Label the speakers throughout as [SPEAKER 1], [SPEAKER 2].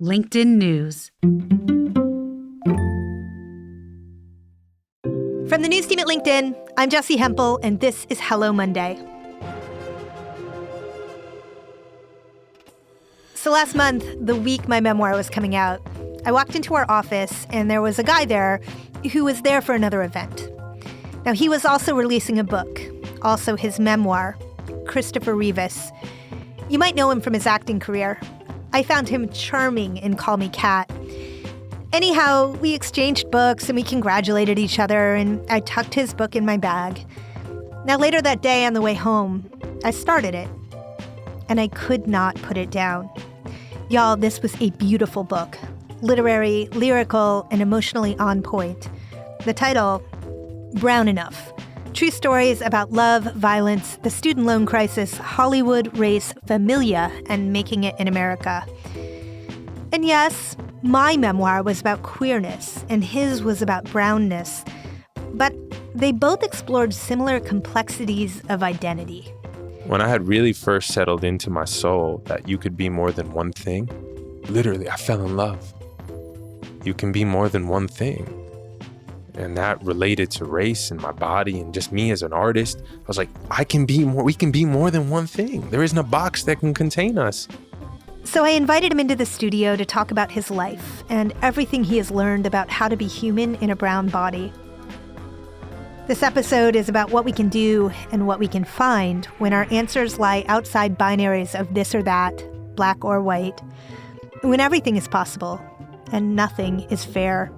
[SPEAKER 1] LinkedIn News.
[SPEAKER 2] From the news team at LinkedIn, I'm Jessi Hempel, and this is Hello Monday. So last month, the week my memoir was coming out, I walked into our office, and there was a guy there who was there for another event. Now, he was also releasing a book, also his memoir, Christopher Rivas. You might know him from his acting career. I found him charming in Call Me Kat. Anyhow, we exchanged books and we congratulated each other, and I tucked his book in my bag. Now, later that day on the way home, I started it, and I could not put it down. Y'all, this was a beautiful book. Literary, lyrical, and emotionally on point. The title, Brown Enough. True stories about love, violence, the student loan crisis, Hollywood, race, Familia, and making it in America. And yes, my memoir was about queerness, and his was about brownness. But they both explored similar complexities of identity.
[SPEAKER 3] When I had really first settled into my soul that you could be more than one thing, literally, I fell in love. You can be more than one thing. And that related to race and my body and just me as an artist. I was like, we can be more than one thing. There isn't a box that can contain us.
[SPEAKER 2] So I invited him into the studio to talk about his life and everything he has learned about how to be human in a brown body. This episode is about what we can do and what we can find when our answers lie outside binaries of this or that, black or white, when everything is possible and nothing is fair.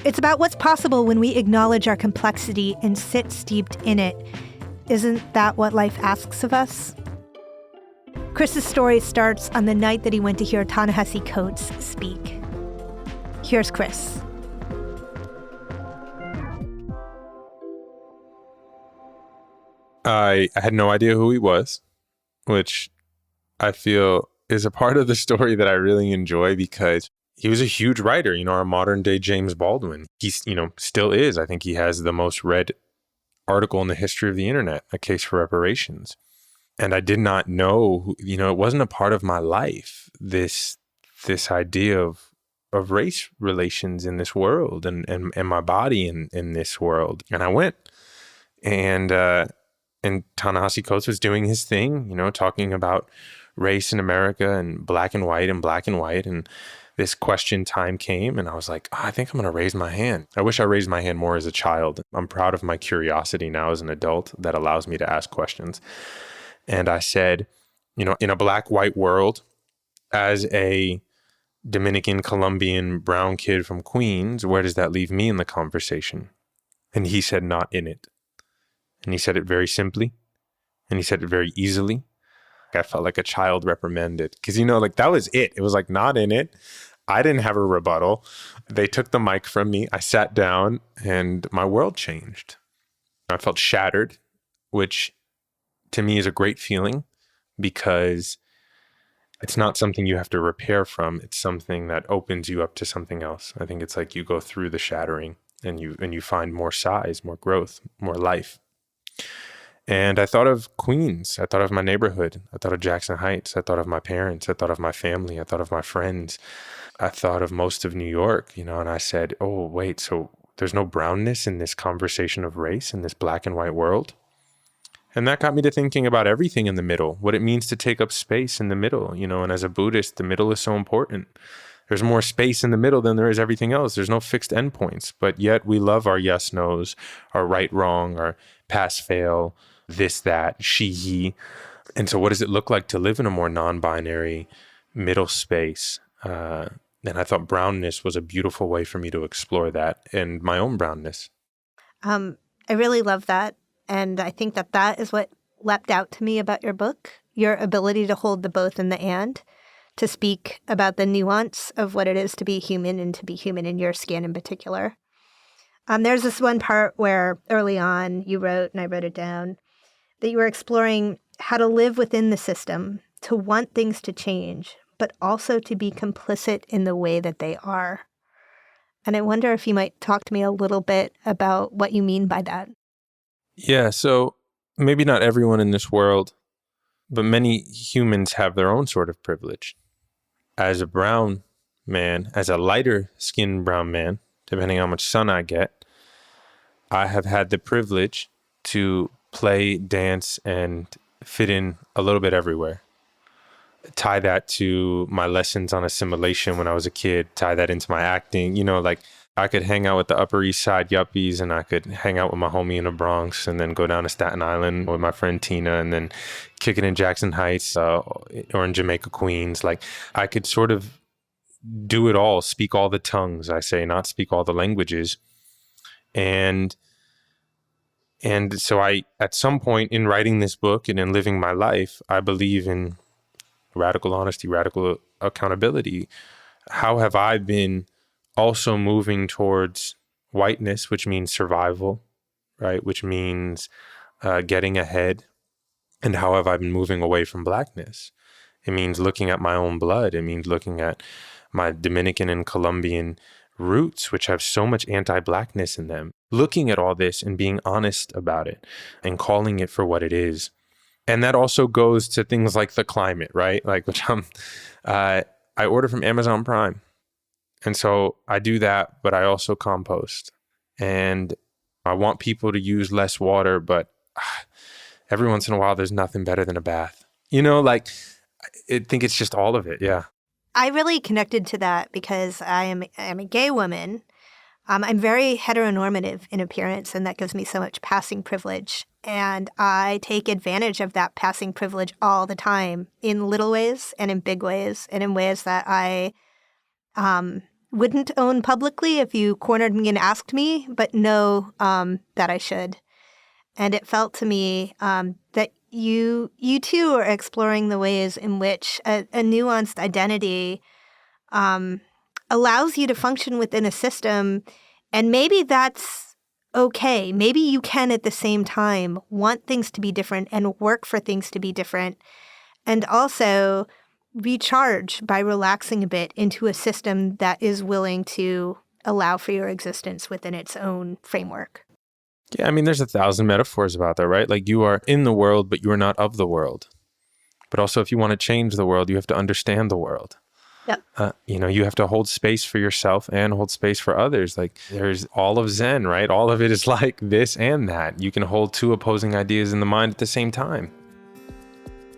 [SPEAKER 2] It's about what's possible when we acknowledge our complexity and sit steeped in it. Isn't that what life asks of us? Chris's story starts on the night that he went to hear Ta-Nehisi Coates speak. Here's Chris.
[SPEAKER 3] I had no idea who he was, which I feel is a part of the story that I really enjoy because he was a huge writer, our modern day James Baldwin. He's, still is. I think he has the most read article in the history of the internet, A Case for Reparations. And I did not know, it wasn't a part of my life, this idea of race relations in this world and my body in this world. And I went and Ta-Nehisi Coates was doing his thing, talking about race in America and black and white. And this question time came and I was like, I think I'm going to raise my hand. I wish I raised my hand more as a child. I'm proud of my curiosity now as an adult that allows me to ask questions. And I said, in a black-white world, as a Dominican, Colombian, brown kid from Queens, where does that leave me in the conversation? And he said, not in it. And he said it very simply. And he said it very easily. I felt like a child reprimanded because, that was it. It was like, not in it. I didn't have a rebuttal. They took the mic from me. I sat down and my world changed. I felt shattered, which to me is a great feeling because it's not something you have to repair from. It's something that opens you up to something else. I think it's like you go through the shattering and you find more size, more growth, more life. And I thought of Queens. I thought of my neighborhood. I thought of Jackson Heights. I thought of my parents. I thought of my family. I thought of my friends. I thought of most of New York, and I said, oh, wait, so there's no brownness in this conversation of race in this black and white world? And that got me to thinking about everything in the middle, what it means to take up space in the middle, and as a Buddhist, the middle is so important. There's more space in the middle than there is everything else. There's no fixed endpoints, but yet we love our yes, no's, our right, wrong, our pass, fail, this, that, she, he. And so what does it look like to live in a more non-binary middle space? And I thought brownness was a beautiful way for me to explore that and my own brownness.
[SPEAKER 2] I really love that. And I think that is what leapt out to me about your book, your ability to hold the both and the and, to speak about the nuance of what it is to be human and to be human in your skin in particular. There's this one part where early on you wrote, and I wrote it down, that you were exploring how to live within the system, to want things to change, but also to be complicit in the way that they are. And I wonder if you might talk to me a little bit about what you mean by that.
[SPEAKER 3] Yeah, so maybe not everyone in this world, but many humans have their own sort of privilege. As a brown man, as a lighter skinned brown man, depending on how much sun I get, I have had the privilege to play, dance, and fit in a little bit everywhere. Tie that to my lessons on assimilation when I was a kid, tie that into my acting. Like I could hang out with the Upper East Side yuppies, and I could hang out with my homie in the Bronx, and then go down to Staten Island with my friend Tina, and then kick it in Jackson Heights or in Jamaica, Queens. Like I could sort of do it all, speak all the tongues, I say, not speak all the languages. And so I, at some point in writing this book and in living my life, I believe in radical honesty, radical accountability. How have I been also moving towards whiteness, which means survival, right? Which means getting ahead. And how have I been moving away from blackness? It means looking at my own blood. It means looking at my Dominican and Colombian roots, which have so much anti-blackness in them. Looking at all this and being honest about it and calling it for what it is. And that also goes to things like the climate, right? Like, which I order from Amazon Prime. And so I do that, but I also compost. And I want people to use less water, but every once in a while, there's nothing better than a bath. I think it's just all of it. Yeah.
[SPEAKER 2] I really connected to that because I am a gay woman. I'm very heteronormative in appearance, and that gives me so much passing privilege. And I take advantage of that passing privilege all the time in little ways and in big ways and in ways that I wouldn't own publicly if you cornered me and asked me, but know that I should. And it felt to me that you too are exploring the ways in which a nuanced identity allows you to function within a system, and maybe that's okay. Maybe you can at the same time want things to be different and work for things to be different, and also recharge by relaxing a bit into a system that is willing to allow for your existence within its own framework.
[SPEAKER 3] Yeah, I mean, there's 1,000 metaphors about that, right? Like you are in the world, but you are not of the world. But also, if you want to change the world, you have to understand the world.
[SPEAKER 2] Yep.
[SPEAKER 3] You have to hold space for yourself and hold space for others. Like there's all of Zen, right? All of it is like this and that. You can hold two opposing ideas in the mind at the same time.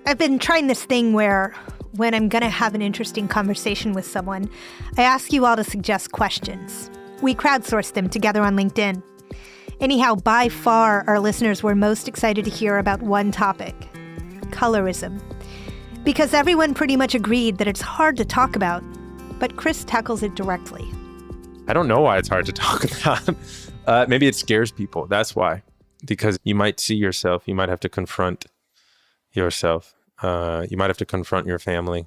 [SPEAKER 2] I've been trying this thing where when I'm going to have an interesting conversation with someone, I ask you all to suggest questions. We crowdsourced them together on LinkedIn. Anyhow, by far, our listeners were most excited to hear about one topic, colorism. Because everyone pretty much agreed that it's hard to talk about, but Chris tackles it directly.
[SPEAKER 3] I don't know why it's hard to talk about. Maybe it scares people. That's why. Because you might see yourself. You might have to confront yourself. You might have to confront your family.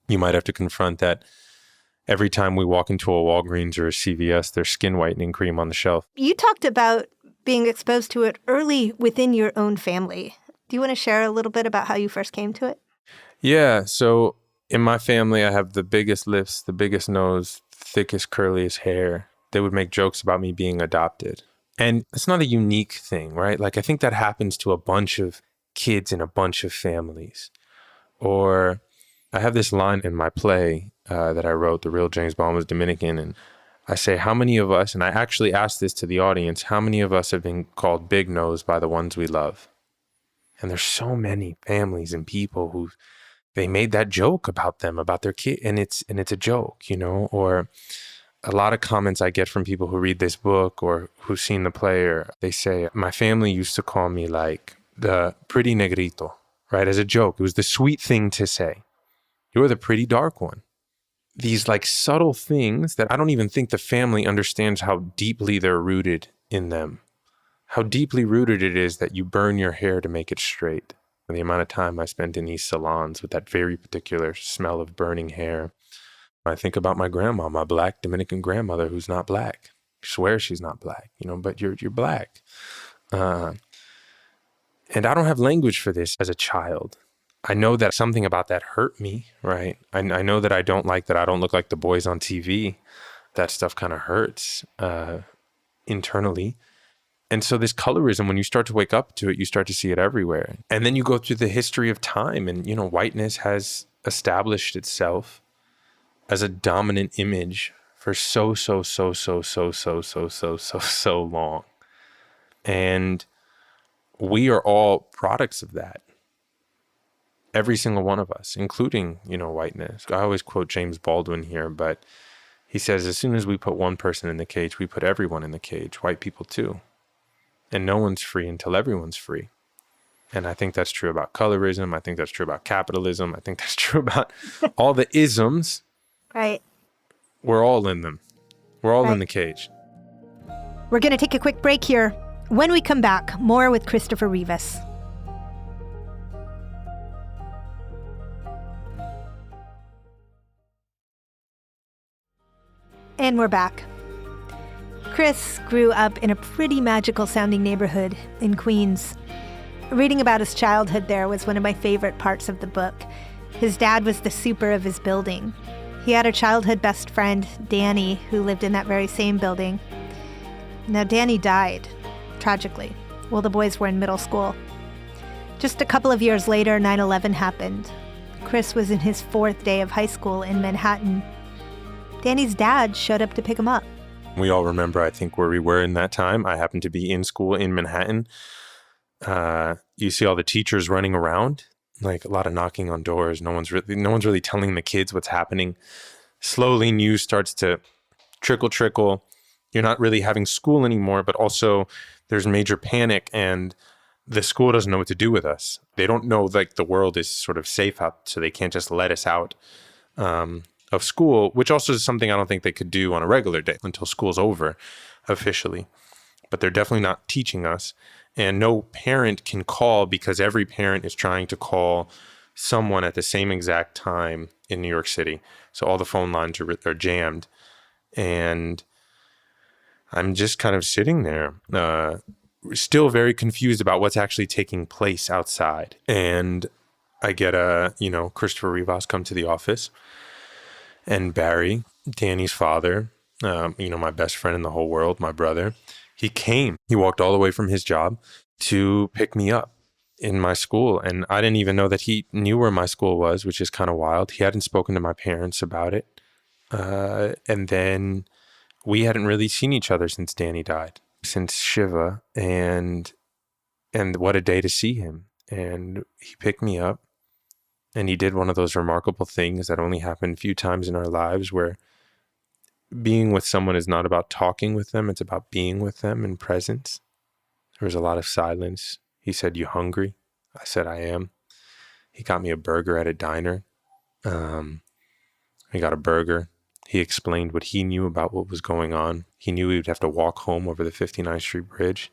[SPEAKER 3] You might have to confront that every time we walk into a Walgreens or a CVS, there's skin whitening cream on the shelf.
[SPEAKER 2] You talked about being exposed to it early within your own family. Do you want to share a little bit about how you first came to it?
[SPEAKER 3] Yeah. So in my family, I have the biggest lips, the biggest nose, thickest, curliest hair. They would make jokes about me being adopted. And it's not a unique thing, right? Like I think that happens to a bunch of kids in a bunch of families. Or I have this line in my play that I wrote, The Real James Bond Was Dominican. And I say, how many of us, and I actually asked this to the audience, how many of us have been called big nose by the ones we love? And there's so many families and people who they made that joke about them, about their kid, and it's a joke, or a lot of comments I get from people who read this book or who've seen the play, or they say, my family used to call me like the pretty negrito, right? As a joke. It was the sweet thing to say. You're the pretty dark one. These like subtle things that I don't even think the family understands how deeply they're rooted in them. How deeply rooted it is that you burn your hair to make it straight. The amount of time I spent in these salons with that very particular smell of burning hair. I think about my grandma, my black Dominican grandmother who's not black. She swears she's not black, but you're black. And I don't have language for this as a child. I know that something about that hurt me, right? I know that I don't look like the boys on TV. That stuff kind of hurts internally. And so this colorism, when you start to wake up to it, you start to see it everywhere. And then you go through the history of time and, whiteness has established itself as a dominant image for so long. And we are all products of that. Every single one of us, including, whiteness. I always quote James Baldwin here, but he says, as soon as we put one person in the cage, we put everyone in the cage, white people too. And no one's free until everyone's free. And I think that's true about colorism. I think that's true about capitalism. I think that's true about all the isms.
[SPEAKER 2] Right.
[SPEAKER 3] We're all in them. We're all
[SPEAKER 2] right.
[SPEAKER 3] in the cage.
[SPEAKER 2] We're going to take a quick break here. When we come back, more with Christopher Rivas. And we're back. Chris grew up in a pretty magical sounding neighborhood in Queens. Reading about his childhood there was one of my favorite parts of the book. His dad was the super of his building. He had a childhood best friend, Danny, who lived in that very same building. Now, Danny died, tragically, while the boys were in middle school. Just a couple of years later, 9/11 happened. Chris was in his 4th day of high school in Manhattan. Danny's dad showed up to pick him up.
[SPEAKER 3] We all remember, I think, where we were in that time. I happened to be in school in Manhattan. You see all the teachers running around, like a lot of knocking on doors. No one's really telling the kids what's happening. Slowly, news starts to trickle. You're not really having school anymore, but also there's major panic, and the school doesn't know what to do with us. They don't know, like, the world is sort of safe out, so they can't just let us out of school, which also is something I don't think they could do on a regular day until school's over officially. But they're definitely not teaching us. And no parent can call, because every parent is trying to call someone at the same exact time in New York City. So all the phone lines are jammed. And I'm just kind of sitting there, still very confused about what's actually taking place outside. And I get Christopher Rivas come to the office. And Barry, Danny's father, my best friend in the whole world, my brother, he came. He walked all the way from his job to pick me up in my school. And I didn't even know that he knew where my school was, which is kind of wild. He hadn't spoken to my parents about it. And then we hadn't really seen each other since Danny died, since Shiva. And what a day to see him. And he picked me up. And he did one of those remarkable things that only happen a few times in our lives, where being with someone is not about talking with them. It's about being with them in presence. There was a lot of silence. He said, "You hungry?" I said, "I am." He got me a burger at a diner. I got a burger. He explained what he knew about what was going on. He knew he would have to walk home over the 59th Street Bridge.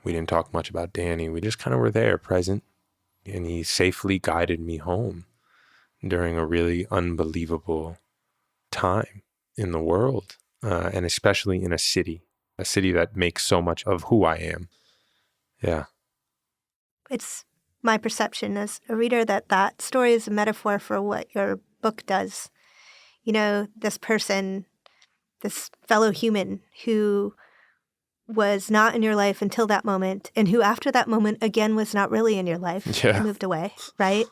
[SPEAKER 3] We didn't talk much about Danny. We just kind of were there, present. And he safely guided me home during a really unbelievable time in the world, and especially in a city that makes so much of who I am. Yeah.
[SPEAKER 2] It's my perception as a reader that story is a metaphor for what your book does. This person, this fellow human who was not in your life until that moment, and who after that moment again was not really in your life.
[SPEAKER 3] Yeah.
[SPEAKER 2] He moved away, right?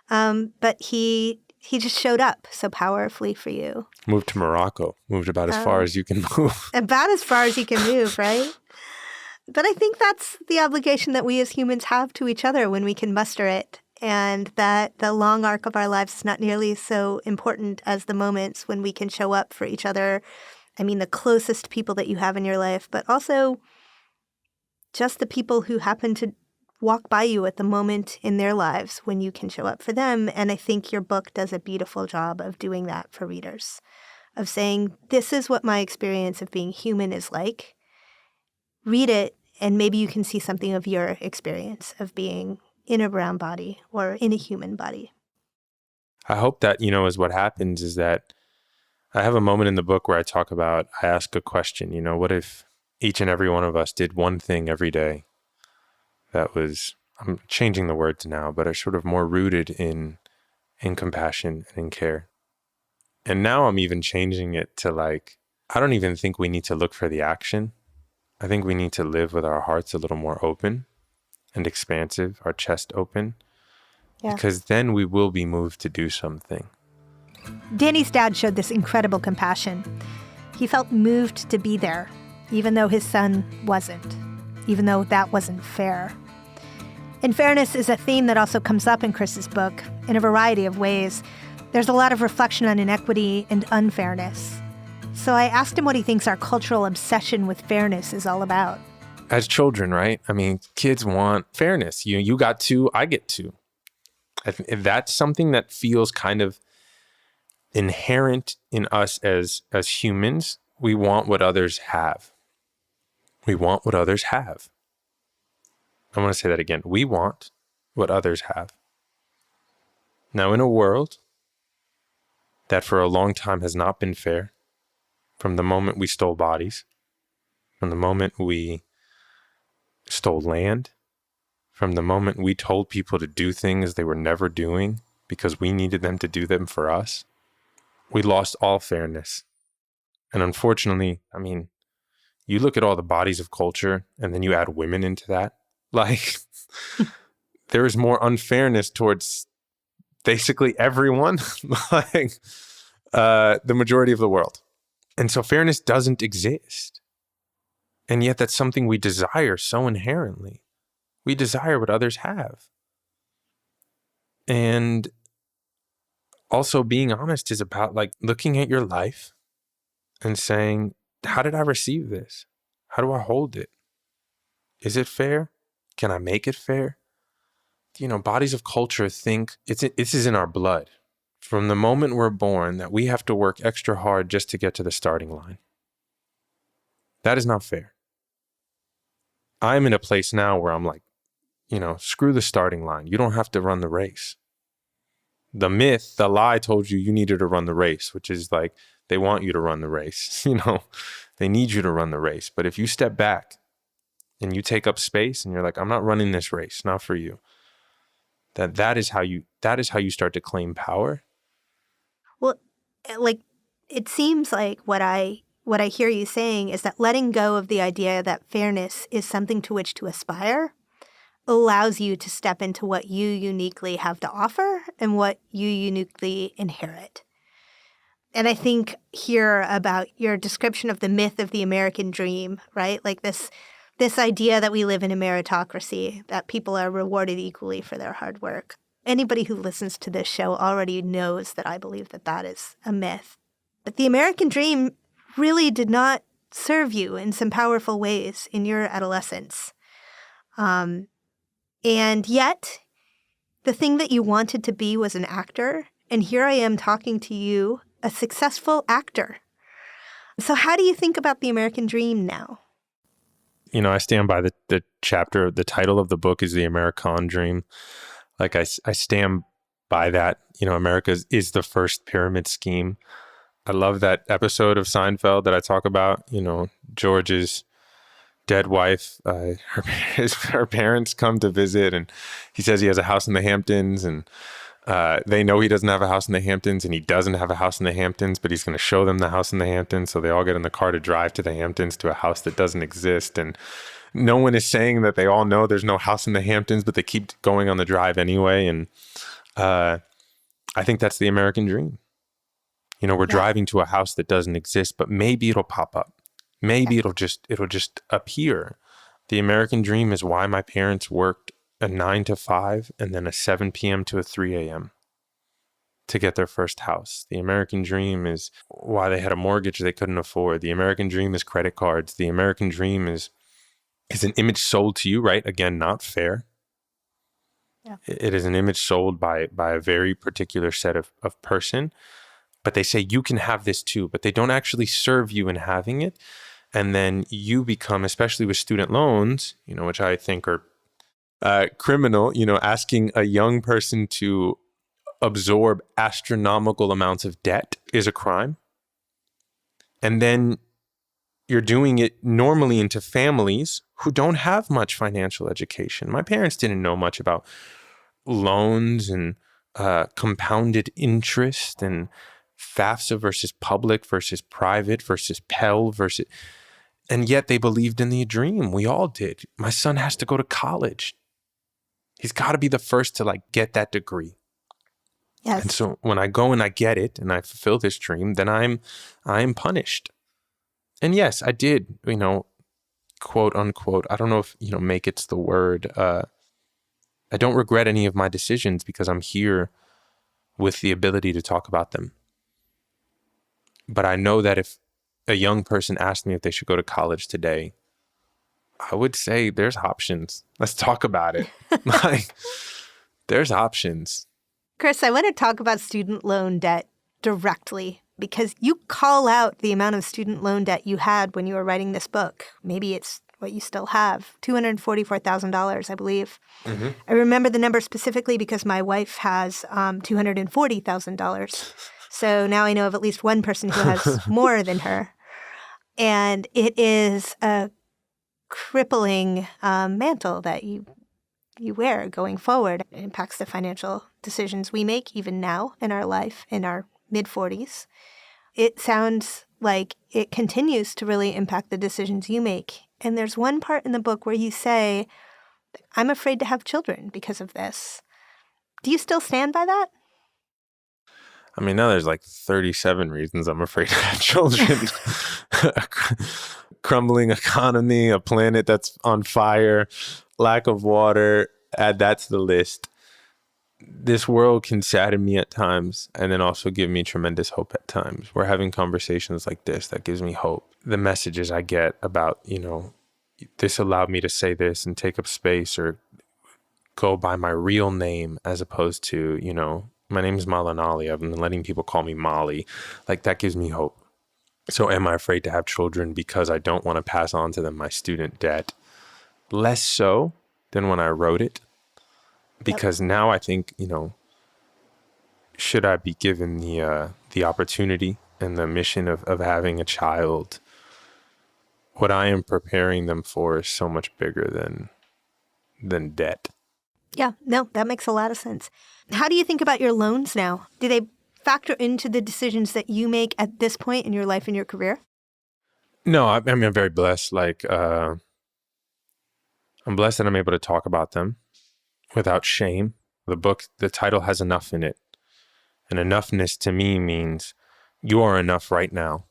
[SPEAKER 2] But he just showed up so powerfully for you.
[SPEAKER 3] Moved to Morocco. Moved about as far as you can move.
[SPEAKER 2] About as far as you can move, right? But I think that's the obligation that we as humans have to each other when we can muster it, and that the long arc of our lives is not nearly so important as the moments when we can show up for each other. I mean, the closest people that you have in your life, but also just the people who happen to walk by you at the moment in their lives when you can show up for them. And I think your book does a beautiful job of doing that for readers, of saying, this is what my experience of being human is like. Read it, and maybe you can see something of your experience of being in a brown body or in a human body.
[SPEAKER 3] I hope that, is what happens is that I have a moment in the book where I ask a question, what if each and every one of us did one thing every day that was, I'm changing the words now, but are sort of more rooted in compassion and in care. And now I'm even changing it to I don't even think we need to look for the action. I think we need to live with our hearts a little more open and expansive, our chest open, because then we will be moved to do something.
[SPEAKER 2] Danny's dad showed this incredible compassion. He felt moved to be there, even though his son wasn't, even though that wasn't fair. And fairness is a theme that also comes up in Chris's book in a variety of ways. There's a lot of reflection on inequity and unfairness. So I asked him what he thinks our cultural obsession with fairness is all about.
[SPEAKER 3] As children, right? I mean, kids want fairness. You got two, I get two. If that's something that feels kind of inherent in us as humans, we want what others have. We want what others have. I want to say that again. We want what others have. Now, in a world that for a long time has not been fair, from the moment we stole bodies, from the moment we stole land, from the moment we told people to do things they were never doing because we needed them to do them for us, we lost all fairness. And unfortunately, I mean, you look at all the bodies of culture and then you add women into that, like there is more unfairness towards basically everyone, like the majority of the world. And so fairness doesn't exist. And yet that's something we desire so inherently. We desire what others have. And also being honest is about like looking at your life and saying, how did I receive this? How do I hold it? Is it fair? Can I make it fair? You know, bodies of culture think this is in our blood. From the moment we're born, that we have to work extra hard just to get to the starting line. That is not fair. I'm in a place now where I'm like, you know, screw the starting line. You don't have to run the race. The myth, the lie told you needed to run the race, which is like, they want you to run the race. You know, they need you to run the race. But if you step back and you take up space and you're like, I'm not running this race, not for you. That is how you start to claim power.
[SPEAKER 2] Well, like, it seems like what I hear you saying is that letting go of the idea that fairness is something to which to aspire allows you to step into what you uniquely have to offer and what you uniquely inherit. And I think here about your description of the myth of the American dream, right? Like this idea that we live in a meritocracy, that people are rewarded equally for their hard work. Anybody who listens to this show already knows that I believe that that is a myth. But the American dream really did not serve you in some powerful ways in your adolescence. And yet, the thing that you wanted to be was an actor. And here I am talking to you, a successful actor. So how do you think about the American dream now?
[SPEAKER 3] You know, I stand by the chapter, the title of the book is The American Dream. Like I stand by that. You know, America is the first pyramid scheme. I love that episode of Seinfeld that I talk about. You know, George's dead wife, her parents come to visit, and he says he has a house in the Hamptons, and they know he doesn't have a house in the Hamptons, and he doesn't have a house in the Hamptons, but he's going to show them the house in the Hamptons. So they all get in the car to drive to the Hamptons to a house that doesn't exist. And no one is saying that they all know there's no house in the Hamptons, but they keep going on the drive anyway. And I think that's the American dream. You know, we're driving to a house that doesn't exist, but maybe it'll pop up. Maybe it'll just appear. The American dream is why my parents worked a 9 to 5 and then a 7 p.m. to a 3 a.m. to get their first house. The American dream is why they had a mortgage they couldn't afford. The American dream is credit cards. The American dream is an image sold to you, right? Again, not fair. Yeah. It is an image sold by a very particular set of person. But they say you can have this too, but they don't actually serve you in having it. And then you become, especially with student loans, you know, which I think are criminal, you know, asking a young person to absorb astronomical amounts of debt is a crime. And then you're doing it normally into families who don't have much financial education. My parents didn't know much about loans and compounded interest and FAFSA versus public versus private versus Pell versus, and yet they believed in the dream. We all did. My son has to go to college. He's got to be the first to like get that degree.
[SPEAKER 2] Yes.
[SPEAKER 3] And so when I go and I get it and I fulfill this dream, then I'm punished. And yes, I did, quote unquote, I don't know if, make it's the word. I don't regret any of my decisions because I'm here with the ability to talk about them. But I know that if a young person asked me if they should go to college today, I would say there's options. Let's talk about it. Like, there's options.
[SPEAKER 2] Chris, I want to talk about student loan debt directly because you call out the amount of student loan debt you had when you were writing this book. Maybe it's what you still have, $244,000, I believe.
[SPEAKER 3] Mm-hmm.
[SPEAKER 2] I remember the number specifically because my wife has $240,000. So now I know of at least one person who has more than her. And it is a crippling mantle that you wear going forward. It impacts the financial decisions we make even now in our life, in our mid-40s. It sounds like it continues to really impact the decisions you make. And there's one part in the book where you say, I'm afraid to have children because of this. Do you still stand by that?
[SPEAKER 3] I mean, now there's like 37 reasons I'm afraid to have children. A crumbling economy, a planet that's on fire, lack of water, add that to the list. This world can sadden me at times and then also give me tremendous hope at times. We're having conversations like this that gives me hope. The messages I get about, this allowed me to say this and take up space or go by my real name as opposed to, my name is Malanali. I've been letting people call me Molly. Like, that gives me hope. So am I afraid to have children because I don't want to pass on to them my student debt? Less so than when I wrote it. Because now I think, should I be given the opportunity and the mission of having a child, what I am preparing them for is so much bigger than debt.
[SPEAKER 2] Yeah, no, that makes a lot of sense. How do you think about your loans now? Do they factor into the decisions that you make at this point in your life and your career?
[SPEAKER 3] No, I mean, I'm very blessed. I'm blessed that I'm able to talk about them without shame. The book, the title has enough in it. And enoughness to me means you are enough right now.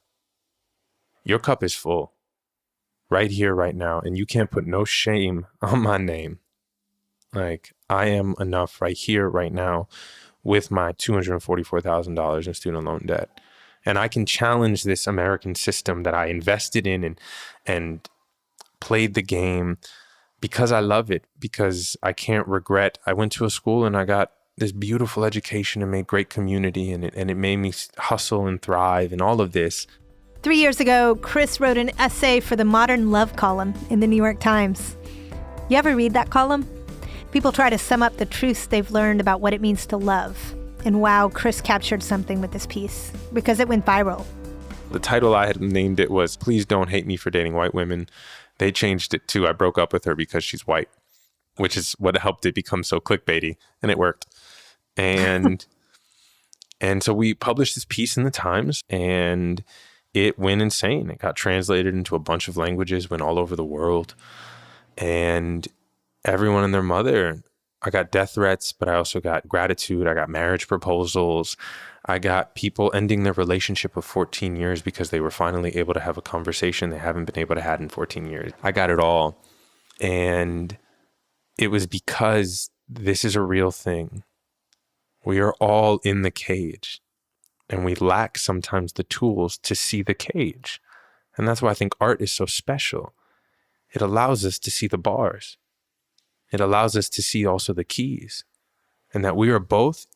[SPEAKER 3] Your cup is full right here, right now. And you can't put no shame on my name. Like, I am enough right here, right now with my $244,000 in student loan debt. And I can challenge this American system that I invested in and played the game because I love it, because I can't regret. I went to a school and I got this beautiful education and made great community, and it made me hustle and thrive and all of this.
[SPEAKER 2] 3 years ago, Chris wrote an essay for the Modern Love column in the New York Times. You ever read that column? People try to sum up the truths they've learned about what it means to love. And wow, Chris captured something with this piece because it went viral.
[SPEAKER 3] The title I had named it was "Please Don't Hate Me for Dating White Women." They changed it to "I broke up with her because she's white," which is what helped it become so clickbaity, and it worked. And and so we published this piece in the Times, and it went insane. It got translated into a bunch of languages, went all over the world, and everyone and their mother. I got death threats, but I also got gratitude. I got marriage proposals. I got people ending their relationship of 14 years because they were finally able to have a conversation they haven't been able to have in 14 years. I got it all. And it was because this is a real thing. We are all in the cage, and we lack sometimes the tools to see the cage. And that's why I think art is so special. It allows us to see the bars. It allows us to see also the keys, and that we are both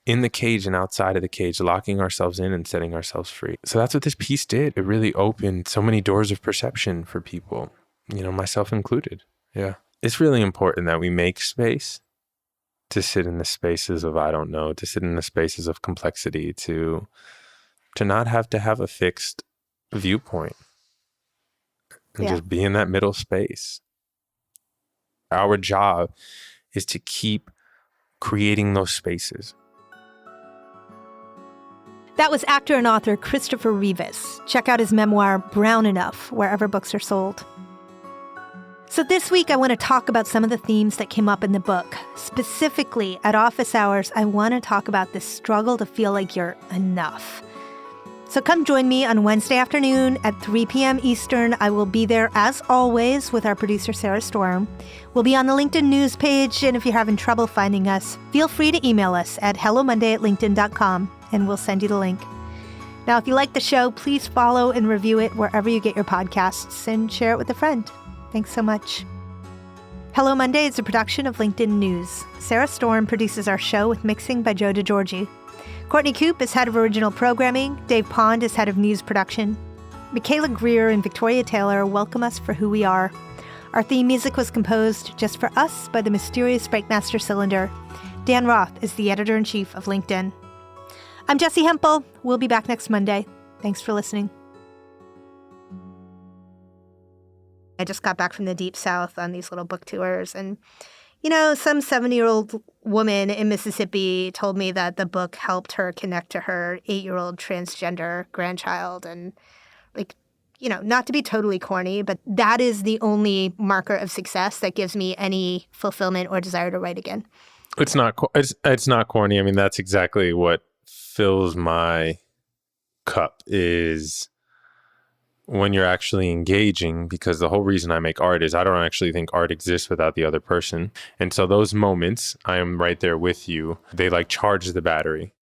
[SPEAKER 3] in the cage and outside of the cage, locking ourselves in and setting ourselves free. So that's what this piece did. It really opened so many doors of perception for people, myself included. Yeah. It's really important that we make space to sit in the spaces of, I don't know, to sit in the spaces of complexity, to not have to have a fixed viewpoint and just be in that middle space. Our job is to keep creating those spaces.
[SPEAKER 2] That was actor and author Christopher Rivas. Check out his memoir, Brown Enough, wherever books are sold. So this week, I want to talk about some of the themes that came up in the book. Specifically, at office hours, I want to talk about this struggle to feel like you're enough. So come join me on Wednesday afternoon at 3 p.m. Eastern. I will be there, as always, with our producer, Sarah Storm. We'll be on the LinkedIn news page, and if you're having trouble finding us, feel free to email us at hellomonday@linkedin.com, and we'll send you the link. Now, if you like the show, please follow and review it wherever you get your podcasts, and share it with a friend. Thanks so much. Hello Monday is a production of LinkedIn News. Sarah Storm produces our show with mixing by Joe DeGiorgi. Courtney Coop is head of original programming. Dave Pond is head of news production. Michaela Greer and Victoria Taylor welcome us for who we are. Our theme music was composed just for us by the mysterious Breakmaster Cylinder. Dan Roth is the editor-in-chief of LinkedIn. I'm Jessi Hempel. We'll be back next Monday. Thanks for listening. I just got back from the Deep South on these little book tours. And, some 70-year-old woman in Mississippi told me that the book helped her connect to her 8-year-old transgender grandchild. And, not to be totally corny, but that is the only marker of success that gives me any fulfillment or desire to write again.
[SPEAKER 3] It's not corny. I mean, that's exactly what fills my cup is when you're actually engaging, because the whole reason I make art is I don't actually think art exists without the other person. And so those moments, I am right there with you. They charge the battery.